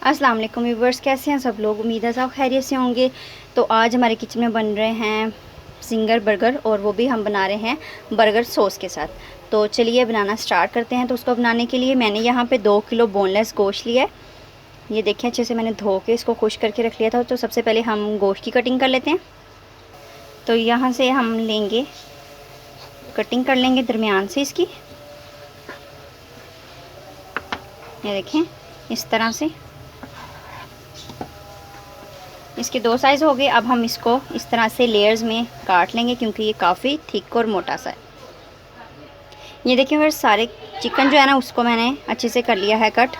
अस्सलाम वालेकुम व्यूवर्स, कैसे हैं सब लोग। उम्मीद है सब खैरियत से होंगे। तो आज हमारे किचन में बन रहे हैं जिंगर बर्गर, और वो भी हम बना रहे हैं बर्गर सॉस के साथ। तो चलिए बनाना स्टार्ट करते हैं। तो उसको बनाने के लिए मैंने यहाँ पे 2 किलो बोनलेस गोश्त लिया है। ये देखिए, अच्छे से मैंने धो के इसको खुश करके रख लिया था। तो सबसे पहले हम गोश्त की कटिंग कर लेते हैं। तो यहाँ से हम लेंगे, कटिंग कर लेंगे दरमियान से इसकी। ये देखें, इस तरह से इसके 2 साइज़ हो गए। अब हम इसको इस तरह से लेयर्स में काट लेंगे, क्योंकि ये काफ़ी थिक और मोटा सा है। ये देखिए, फिर सारे चिकन जो है ना, उसको मैंने अच्छे से कर लिया है कट।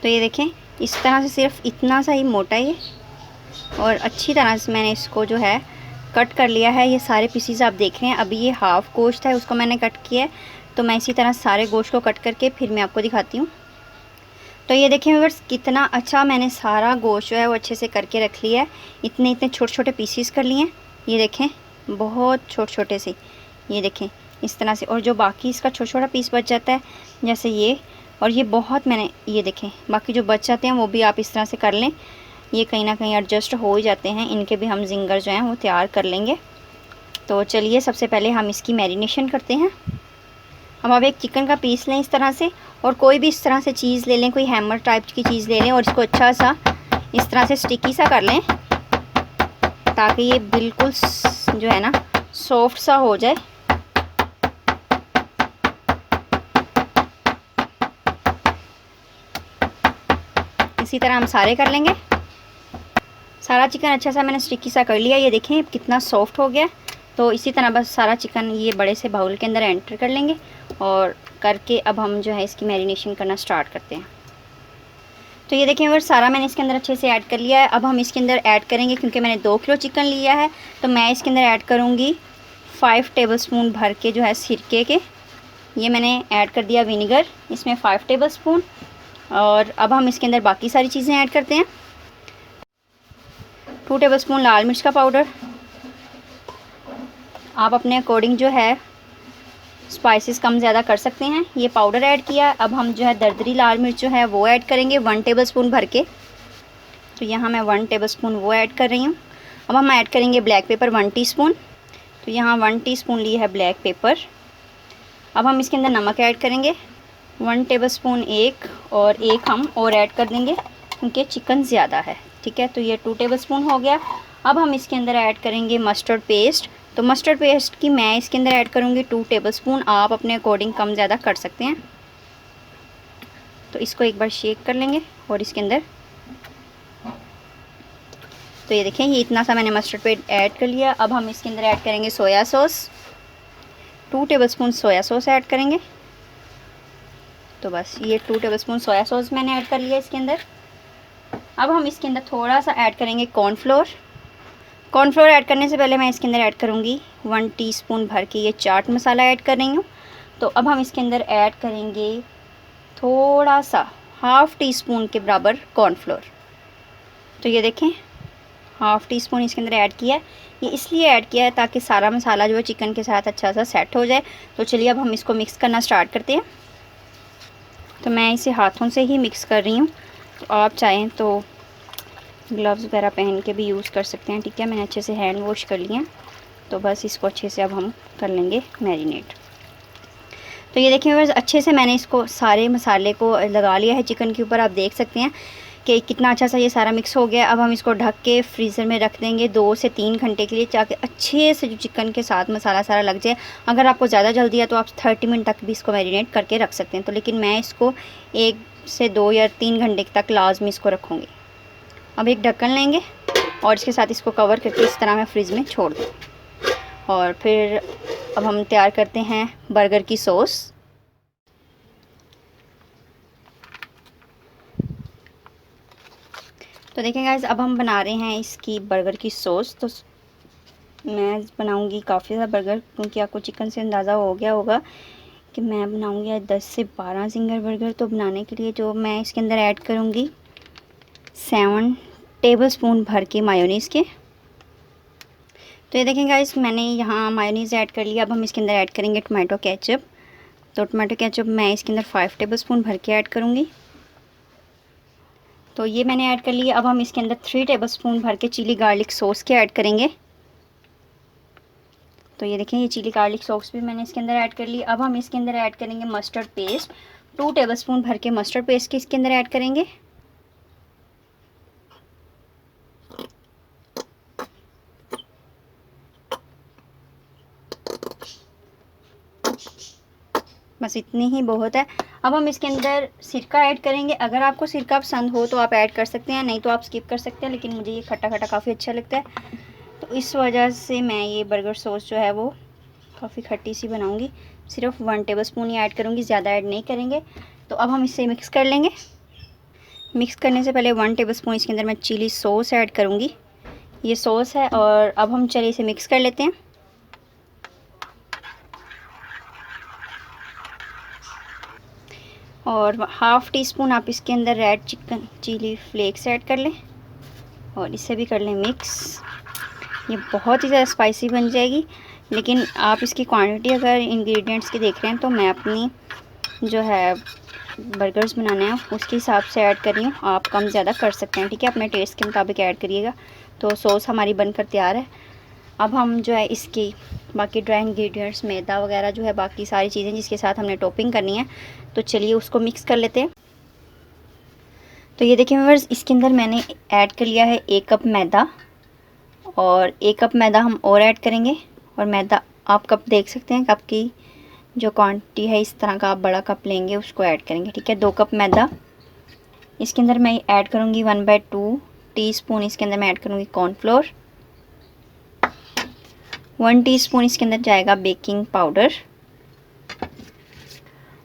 तो ये देखें, इस तरह से सिर्फ इतना सा ही मोटा है, और अच्छी तरह से मैंने इसको जो है कट कर लिया है। ये सारे पीसीज आप देख रहे हैं। अभी ये हाफ़ गोश्त है, उसको मैंने कट किया है। तो मैं इसी तरह सारे गोश्त को कट करके फिर मैं आपको दिखाती हूँ। तो ये देखें व्यूअर्स, कितना अच्छा मैंने सारा गोश्त जो है वो अच्छे से करके रख लिया है। इतने इतने छोटे छोटे पीसीस कर लिए हैं। ये देखें, बहुत छोटे छोटे से, ये देखें इस तरह से। और जो बाकी इसका छोटा छोटा पीस बच जाता है, जैसे ये, और ये बहुत मैंने, ये देखें बाकी जो बच जाते हैं वो भी आप इस तरह से कर लें। ये कहीं ना कहीं एडजस्ट हो ही जाते हैं, इनके भी हम जिंगर जो हैं वो तैयार कर लेंगे। तो चलिए, सबसे पहले हम इसकी मैरिनेशन करते हैं। हम अब एक चिकन का पीस लें इस तरह से, और कोई भी इस तरह से चीज़ ले लें, कोई हैमर टाइप की चीज़ ले लें, और इसको अच्छा सा इस तरह से स्टिकी सा कर लें, ताकि ये बिल्कुल जो है ना सॉफ्ट सा हो जाए। इसी तरह हम सारे कर लेंगे। सारा चिकन अच्छा सा मैंने स्टिकी सा कर लिया। ये देखें कितना सॉफ्ट हो गया। तो इसी तरह बस सारा चिकन ये बड़े से बाउल के अंदर एंटर कर लेंगे, और करके अब हम जो है इसकी मैरिनेशन करना स्टार्ट करते हैं। तो ये देखें, अगर सारा मैंने इसके अंदर अच्छे से ऐड कर लिया है। अब हम इसके अंदर ऐड करेंगे, क्योंकि मैंने 2 किलो चिकन लिया है, तो मैं इसके अंदर ऐड करूँगी 5 टेबलस्पून भर के जो है सिरके के। ये मैंने ऐड कर दिया विनेगर, इसमें 5 टेबलस्पून। और अब हम इसके अंदर बाकी सारी चीज़ें ऐड करते हैं। 2 टेबलस्पून लाल मिर्च का पाउडर। आप अपने अकॉर्डिंग जो है स्पाइसेस कम ज़्यादा कर सकते हैं। ये पाउडर ऐड किया। अब हम जो है दरदरी लाल मिर्च जो है वो ऐड करेंगे 1 टेबलस्पून भर के। तो यहाँ मैं 1 टेबलस्पून वो ऐड कर रही हूँ। अब हम ऐड करेंगे ब्लैक पेपर 1 टीस्पून। तो यहाँ 1 टीस्पून ली है ब्लैक पेपर। अब हम इसके अंदर नमक ऐड करेंगे 1 टेबलस्पून एक, और एक हम और ऐड कर देंगे क्योंकि चिकन ज़्यादा है। ठीक है, तो ये 2 टेबलस्पून हो गया। अब हम इसके अंदर ऐड करेंगे मस्टर्ड पेस्ट। तो मस्टर्ड पेस्ट की मैं इसके अंदर ऐड करूँगी 2 टेबलस्पून। आप अपने अकॉर्डिंग कम ज़्यादा कर सकते हैं। तो इसको एक बार शेक कर लेंगे, और इसके अंदर, तो ये देखें, ये इतना सा मैंने मस्टर्ड पेस्ट ऐड कर लिया। अब हम इसके अंदर ऐड करेंगे soya sauce. 2 tablespoon soya sauce add करेंगे। तो बस ये 2 टेबलस्पून सोया सॉस मैंने ऐड कर लिया इसके अंदर। अब हम इसके अंदर थोड़ा सा ऐड करेंगे कॉर्नफ्लोर। कॉर्नफ्लोर ऐड करने से पहले मैं इसके अंदर ऐड करूँगी 1 टीस्पून भर के ये चाट मसाला ऐड कर रही हूँ। तो अब हम इसके अंदर ऐड करेंगे थोड़ा सा, हाफ़ टी स्पून के बराबर कॉर्नफ्लोर। तो ये देखें, हाफ़ टी स्पून इसके अंदर ऐड किया है। ये इसलिए ऐड किया है ताकि सारा मसाला जो है चिकन के साथ अच्छा सा सेट हो जाए। तो चलिए अब हम इसको मिक्स करना स्टार्ट करते हैं। तो मैं इसे हाथों से ही मिक्स कर रही हूँ। तो आप चाहें तो ग्लव्स वगैरह पहन के भी यूज़ कर सकते हैं। ठीक है, मैंने अच्छे से हैंड वॉश कर लिया। तो बस इसको अच्छे से अब हम कर लेंगे मैरिनेट। तो ये देखिए बस अच्छे से मैंने इसको सारे मसाले को लगा लिया है चिकन के ऊपर। आप देख सकते हैं कि कितना अच्छा सा ये सारा मिक्स हो गया। अब हम इसको ढक के फ्रीज़र में रख देंगे 2 से 3 घंटे के लिए, ताकि अच्छे से जो चिकन के साथ मसाला सारा लग जाए। अगर आपको ज़्यादा जल्दी है तो आप 30 मिनट तक भी इसको मैरिनेट करके रख सकते हैं। तो लेकिन मैं इसको 1 से 2 या 3 घंटे तक लाजमी इसको रखूँगी। अब एक ढक्कन लेंगे, और इसके साथ इसको कवर करके इस तरह मैं फ्रिज में छोड़ दूँ। और फिर अब हम तैयार करते हैं बर्गर की सॉस। तो देखें गाइस, अब हम बना रहे हैं इसकी बर्गर की सॉस। तो मैं बनाऊंगी काफ़ी ज़्यादा बर्गर, क्योंकि आपको चिकन से अंदाज़ा हो गया होगा कि मैं बनाऊंगी आज 10 से 12 जिंगर बर्गर। तो बनाने के लिए जो मैं इसके अंदर ऐड करूंगी 7 टेबलस्पून भर के मायोनीज़ के। तो ये देखें गाइस, मैंने यहाँ मायोनीज़ ऐड कर लिया। अब हम इसके अंदर ऐड करेंगे टमाटो केचप। तो टमाटो केचप मैं इसके अंदर 5 टेबलस्पून भर के ऐड करूँगी। तो ये मैंने ऐड कर लिया। अब हम इसके अंदर 3 टेबलस्पून भर के चिली गार्लिक सॉस के ऐड करेंगे। तो ये देखें, ये चिली गार्लिक सॉस भी मैंने इसके अंदर ऐड कर ली। अब हम इसके अंदर ऐड करेंगे मस्टर्ड पेस्ट। 2 टेबलस्पून भर के मस्टर्ड पेस्ट के इसके अंदर ऐड करेंगे। बस इतनी ही बहुत है। अब हम इसके अंदर सिरका ऐड करेंगे। अगर आपको सिरका पसंद हो तो आप ऐड कर सकते हैं, नहीं तो आप स्किप कर सकते हैं, लेकिन मुझे ये खट्टा खट्टा काफ़ी अच्छा लगता है, तो इस वजह से मैं ये बर्गर सॉस जो है वो काफ़ी खट्टी सी बनाऊंगी। सिर्फ 1 टेबलस्पून ही ऐड करूंगी, ज़्यादा ऐड नहीं करेंगे। तो अब हम इसे मिक्स कर लेंगे। मिक्स करने से पहले 1 टेबलस्पून इसके अंदर मैं चिली सॉस ऐड करूँगी। ये सॉस है, और अब हम चलिए इसे मिक्स कर लेते हैं। और 1/2 टीस्पून आप इसके अंदर red chicken chilli flakes add कर लें, और इसे भी कर लें मिक्स। ये बहुत ही ज़्यादा स्पाइसी बन जाएगी, लेकिन आप इसकी क्वांटिटी अगर इंग्रेडिएंट्स की देख रहे हैं तो मैं अपनी जो है बर्गर्स बनाने हैं उसके हिसाब से ऐड कर रही हूँ। आप कम ज़्यादा कर सकते हैं, ठीक है, अपने टेस्ट के मुताबिक ऐड करिएगा। तो सॉस हमारी बनकर तैयार है। अब हम जो है इसकी बाकी ड्राई इंग्रेडिएंट्स, मैदा वगैरह जो है, बाकी सारी चीज़ें जिसके साथ हमने टॉपिंग करनी है, तो चलिए उसको मिक्स कर लेते हैं। तो ये देखिए व्यूअर्स, इसके अंदर मैंने ऐड कर लिया है 1 कप मैदा, और 1 कप मैदा हम और ऐड करेंगे। और मैदा आप कप देख सकते हैं, कप की जो क्वांटिटी है, इस तरह का आप बड़ा कप लेंगे उसको ऐड करेंगे, ठीक है। 2 कप मैदा। इसके अंदर मैं ऐड करूँगी 1/2 टीस्पून इसके अंदर मैं ऐड करूँगी कॉर्नफ्लोर। 1 टीस्पून इसके अंदर जाएगा बेकिंग पाउडर।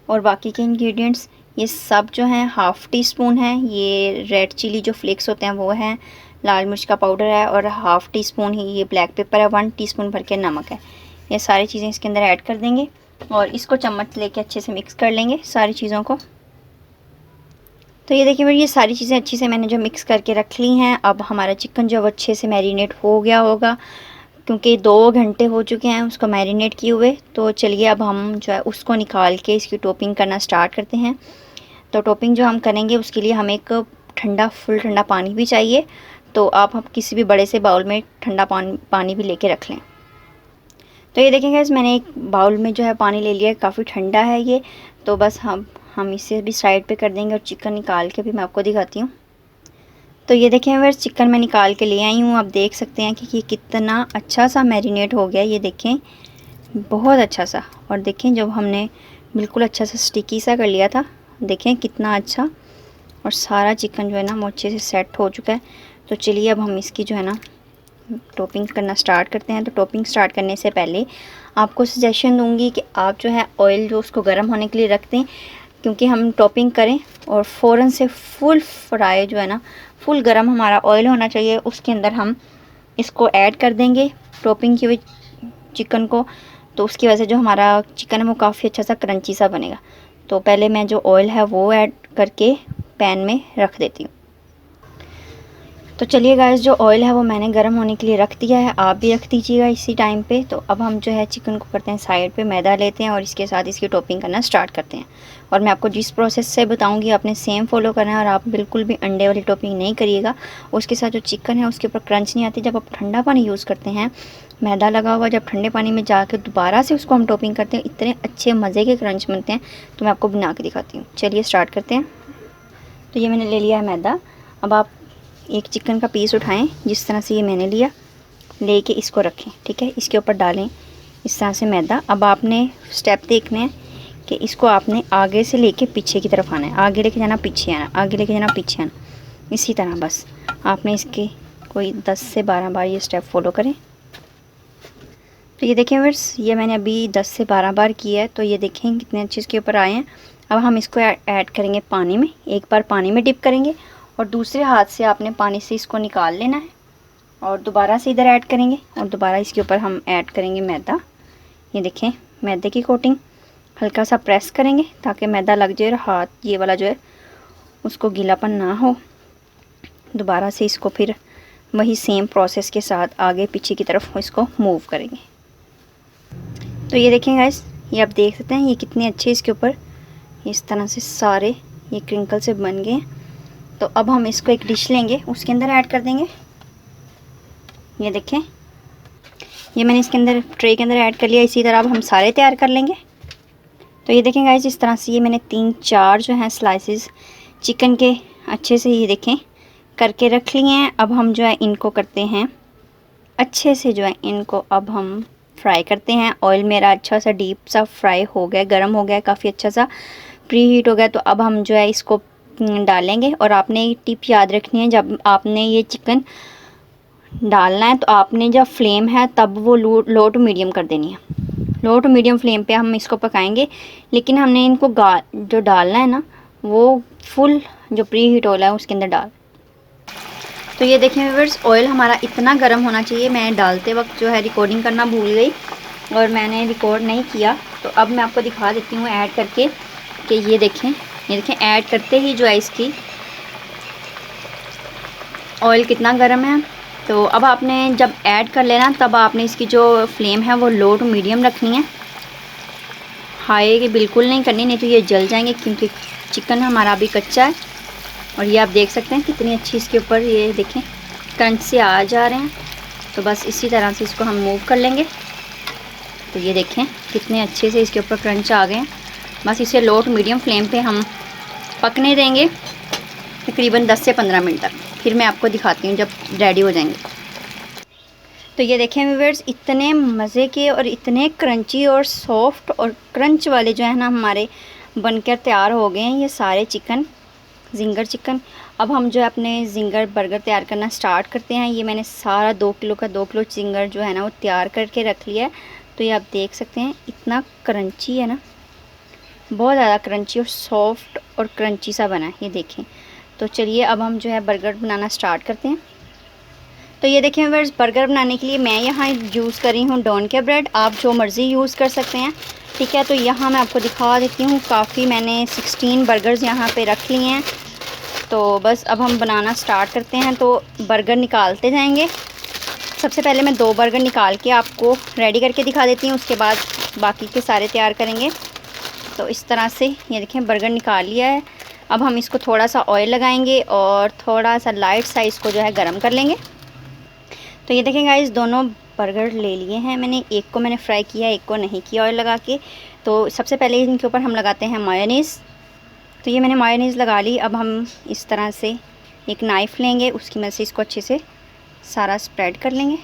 और बाकी के इंग्रेडिएंट्स ये सब जो हैं 1/2 टीस्पून है। ये रेड चिली जो फ्लेक्स होते हैं वो हैं, लाल मिर्च का पाउडर है, और 1/2 टीस्पून ही ये ब्लैक पेपर है, 1 टीस्पून भर के नमक है। ये सारी चीज़ें इसके अंदर ऐड कर देंगे, और इसको चम्मच लेके अच्छे से मिक्स कर लेंगे सारी चीज़ों को। तो ये देखिए भाई, ये सारी चीज़ें अच्छी से मैंने जो मिक्स करके रख ली हैं। अब हमारा चिकन जो है वो अच्छे से मैरिनेट हो गया होगा, क्योंकि 2 घंटे हो चुके हैं उसको मैरिनेट किए हुए। तो चलिए अब हम जो है उसको निकाल के इसकी टॉपिंग करना स्टार्ट करते हैं। तो टॉपिंग जो हम करेंगे उसके लिए हमें एक फुल ठंडा पानी भी चाहिए। तो आप किसी भी बड़े से बाउल में ठंडा पानी भी लेके रख लें। तो ये देखेंगे मैंने एक बाउल में जो है पानी ले लिया है, काफ़ी ठंडा है ये। तो बस हम इसे भी साइड पे कर देंगे, और चिकन निकाल के भी मैं आपको दिखाती हूँ। तो ये देखें व्यूअर्स, चिकन मैं निकाल के ले आई हूँ। आप देख सकते हैं कि ये कितना अच्छा सा मैरिनेट हो गया, ये देखें बहुत अच्छा सा। और देखें जब हमने बिल्कुल अच्छा सा स्टिकी सा कर लिया था, देखें कितना अच्छा, और सारा चिकन जो है ना वो अच्छे से सेट हो चुका है। तो चलिए अब हम इसकी जो है ना टॉपिंग करना स्टार्ट करते हैं। तो टॉपिंग स्टार्ट करने से पहले आपको सजेशन दूंगी कि आप जो है ऑयल जो उसको गर्म होने के लिए रख दें, क्योंकि हम टॉपिंग करें और फ़ौरन से फुल फ्राई जो है ना, फुल गर्म हमारा ऑयल होना चाहिए, उसके अंदर हम इसको ऐड कर देंगे टॉपिंग की हुई चिकन को। तो उसकी वजह से जो हमारा चिकन है वो काफ़ी अच्छा सा क्रंची सा बनेगा। तो पहले मैं जो ऑयल है वो ऐड करके पैन में रख देती हूँ। तो चलिए गाइस, जो ऑयल है वो मैंने गर्म होने के लिए रख दिया है, आप भी रख दीजिएगा इसी टाइम पे। तो अब हम जो है चिकन को करते हैं साइड पे, मैदा लेते हैं और इसके साथ इसकी टॉपिंग करना स्टार्ट करते हैं। और मैं आपको जिस प्रोसेस से बताऊंगी आपने सेम फॉलो करना है, और आप बिल्कुल भी अंडे वाली टॉपिंग नहीं करिएगा। उसके साथ जो चिकन है उसके ऊपर क्रंच नहीं आती। जब आप ठंडा पानी यूज़ करते हैं, मैदा लगा हुआ, जब ठंडे पानी में जाकर दोबारा से उसको हम टॉपिंग करते हैं, इतने अच्छे मज़े के क्रंच बनते हैं। तो मैं आपको बना के दिखाती हूँ, चलिए स्टार्ट करते हैं। तो ये मैंने ले लिया है मैदा। अब आप एक चिकन का पीस उठाएं, जिस तरह से ये मैंने लिया, लेके इसको रखें, ठीक है। इसके ऊपर डालें इस तरह से मैदा। अब आपने स्टेप देखने हैं कि इसको आपने आगे से लेके पीछे की तरफ आना है, आगे लेके जाना, पीछे आना, आगे लेके जाना, पीछे आना, इसी तरह बस आपने इसके कोई 10 से 12 बार ये स्टेप फॉलो करें। तो ये देखें व्यूअर्स, ये मैंने अभी 10 से 12 बार किया है। तो ये देखें कितने अच्छे इसके ऊपर आए हैं। अब हम इसको ऐड करेंगे पानी में। एक बार पानी में डिप करेंगे, और दूसरे हाथ से आपने पानी से इसको निकाल लेना है, और दोबारा से इधर ऐड करेंगे, और दोबारा इसके ऊपर हम ऐड करेंगे मैदा। ये देखें मैदे की कोटिंग, हल्का सा प्रेस करेंगे ताकि मैदा लग जाए, और हाथ ये वाला जो है उसको गीलापन ना हो। दोबारा से इसको फिर वही सेम प्रोसेस के साथ आगे पीछे की तरफ इसको मूव करेंगे। तो ये देखें गाइस, ये आप देख सकते हैं ये कितने अच्छे इसके ऊपर इस तरह से सारे ये क्रिंकल से बन गए। तो अब हम इसको एक डिश लेंगे, उसके अंदर ऐड कर देंगे। ये देखें, ये मैंने इसके अंदर ट्रे के अंदर ऐड कर लिया। इसी तरह अब हम सारे तैयार कर लेंगे। तो ये देखें गाइस, इस तरह से ये मैंने 3-4 जो हैं स्लाइसेस चिकन के अच्छे से ये देखें करके रख लिए हैं। अब हम जो है इनको करते हैं अच्छे से, जो है इनको अब हम फ्राई करते हैं। ऑयल मेरा अच्छा सा डीप सा फ्राई हो गया, गर्म हो गया, काफ़ी अच्छा सा प्री हीट हो गया। तो अब हम जो है इसको डालेंगे। और आपने एक टिप याद रखनी है, जब आपने ये चिकन डालना है तो आपने जब फ्लेम है तब वो लो टू मीडियम कर देनी है। लो टू मीडियम फ्लेम पे हम इसको पकाएंगे, लेकिन हमने इनको जो डालना है ना वो फुल जो प्री हीट ऑयल है उसके अंदर डाल। तो ये देखें व्यूअर्स, ऑयल हमारा इतना गर्म होना चाहिए। मैं डालते वक्त जो है रिकॉर्डिंग करना भूल गई और मैंने रिकॉर्ड नहीं किया। तो अब मैं आपको दिखा देती हूँ ऐड करके कि ये देखें ऐड करते ही जो है इसकी ऑयल कितना गर्म है। तो अब आपने जब ऐड कर लेना तब आपने इसकी जो फ्लेम है वो लो टू मीडियम रखनी है, हाई की बिल्कुल नहीं करनी, नहीं तो ये जल जाएंगे, क्योंकि चिकन हमारा अभी कच्चा है। और ये आप देख सकते हैं कितनी अच्छी इसके ऊपर ये देखें क्रंच से आ जा रहे हैं। तो बस इसी तरह से इसको हम मूव कर लेंगे। तो ये देखें कितने अच्छे से इसके ऊपर क्रंच आ गए हैं। बस इसे लो टू मीडियम फ्लेम पे हम पकने देंगे तकरीबन 10 से 15 मिनट तक। फिर मैं आपको दिखाती हूँ जब रेडी हो जाएंगे। तो ये देखें व्यूअर्स, इतने मज़े के और इतने क्रंची और सॉफ्ट और क्रंच वाले जो है ना हमारे बनकर तैयार हो गए हैं ये सारे चिकन, जिंगर चिकन। अब हम जो है अपने जिंगर बर्गर तैयार करना स्टार्ट करते हैं। ये मैंने सारा 2 किलो का 2 किलो जिंगर जो है ना वो तैयार करके रख लिया है। तो ये आप देख सकते हैं इतना क्रंची है ना, बहुत ज़्यादा क्रंची और सॉफ्ट और क्रंची सा बना है, ये देखें। तो चलिए अब हम जो है बर्गर बनाना स्टार्ट करते हैं। तो ये देखें व्यूअर्स, बर्गर बनाने के लिए मैं यहाँ यूज़ कर रही हूँ डॉन के ब्रेड। आप जो मर्ज़ी यूज़ कर सकते हैं, ठीक है। तो यहाँ मैं आपको दिखा देती हूँ, काफ़ी मैंने 16 बर्गर्स यहाँ पे रख लिए हैं। तो बस अब हम बनाना स्टार्ट करते हैं। तो बर्गर निकालते जाएंगे। सबसे पहले मैं 2 बर्गर निकाल के आपको रेडी करके दिखा देती हूँ, उसके बाद बाकी के सारे तैयार करेंगे। तो इस तरह से ये देखें बर्गर निकाल लिया है। अब हम इसको थोड़ा सा ऑयल लगाएंगे और थोड़ा सा लाइट सा इसको जो है गर्म कर लेंगे। तो ये देखें गाइस, दोनों बर्गर ले लिए हैं मैंने। एक को मैंने फ्राई किया, एक को नहीं किया ऑयल लगा के। तो सबसे पहले इनके ऊपर हम लगाते हैं मायोनीज़। तो ये मैंने मायोनीज़ लगा ली। अब हम इस तरह से एक नाइफ़ लेंगे, उसकी मदद से इसको अच्छे से सारा स्प्रेड कर लेंगे।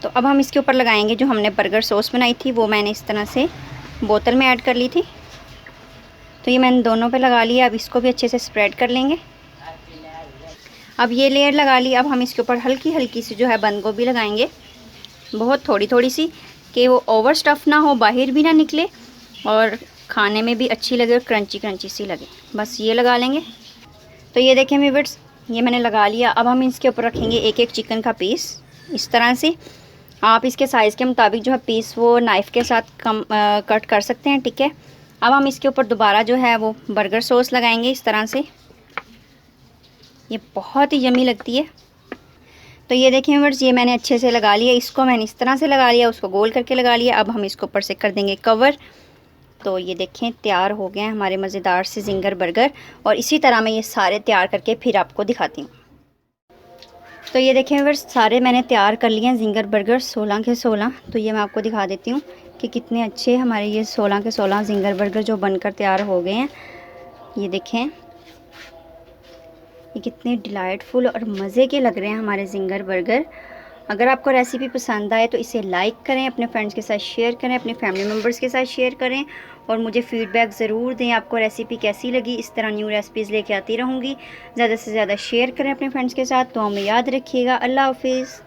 तो अब हम इसके ऊपर लगाएंगे जो हमने बर्गर सॉस बनाई थी, वो मैंने इस तरह से बोतल में ऐड कर ली थी। तो ये मैंने दोनों पे लगा लिया। अब इसको भी अच्छे से स्प्रेड कर लेंगे। अब ये लेयर लगा ली। अब हम इसके ऊपर हल्की हल्की सी जो है बंद गोभी लगाएंगे, बहुत थोड़ी थोड़ी सी, कि वो ओवर स्टफ़ ना हो, बाहर भी ना निकले और खाने में भी अच्छी लगे और क्रंची क्रंची सी लगे। बस ये लगा लेंगे। तो ये देखें व्यूअर्स, ये मैंने लगा लिया। अब हम इसके ऊपर रखेंगे एक एक चिकन का पीस इस तरह से। आप इसके साइज़ के मुताबिक जो है पीस वो नाइफ़ के साथ कट कर सकते हैं, ठीक है। अब हम इसके ऊपर दोबारा जो है वो बर्गर सॉस लगाएंगे इस तरह से। ये बहुत ही यमी लगती है। तो ये देखें व्यूअर्स, ये मैंने अच्छे से लगा लिया। इसको मैंने इस तरह से लगा लिया, उसको गोल करके लगा लिया। अब हम इसको ऊपर से कर देंगे कवर। तो ये देखें तैयार हो गए हैं हमारे मज़ेदार से जिंगर बर्गर। और इसी तरह मैं ये सारे तैयार करके फिर आपको दिखाती हूँ। तो ये देखें व्यूअर्स, सारे मैंने तैयार कर लिए हैं जिंगर बर्गर 16 के 16। तो ये मैं आपको दिखा देती हूँ कि कितने अच्छे हमारे ये 16 के 16 जिंगर बर्गर जो बनकर तैयार हो गए हैं। ये देखें ये कितने डिलाइटफुल और मज़े के लग रहे हैं हमारे जिंगर बर्गर। अगर आपको रेसिपी पसंद आए तो इसे लाइक करें, अपने फ्रेंड्स के साथ शेयर करें, अपने फैमिली मेम्बर्स के साथ शेयर करें और मुझे फ़ीडबैक ज़रूर दें आपको रेसिपी कैसी लगी। इस तरह न्यू रेसिपीज़ लेके आती रहूँगी। ज़्यादा से ज़्यादा शेयर करें अपने फ्रेंड्स के साथ। तो हमें याद रखिएगा। अल्लाह हाफिज़।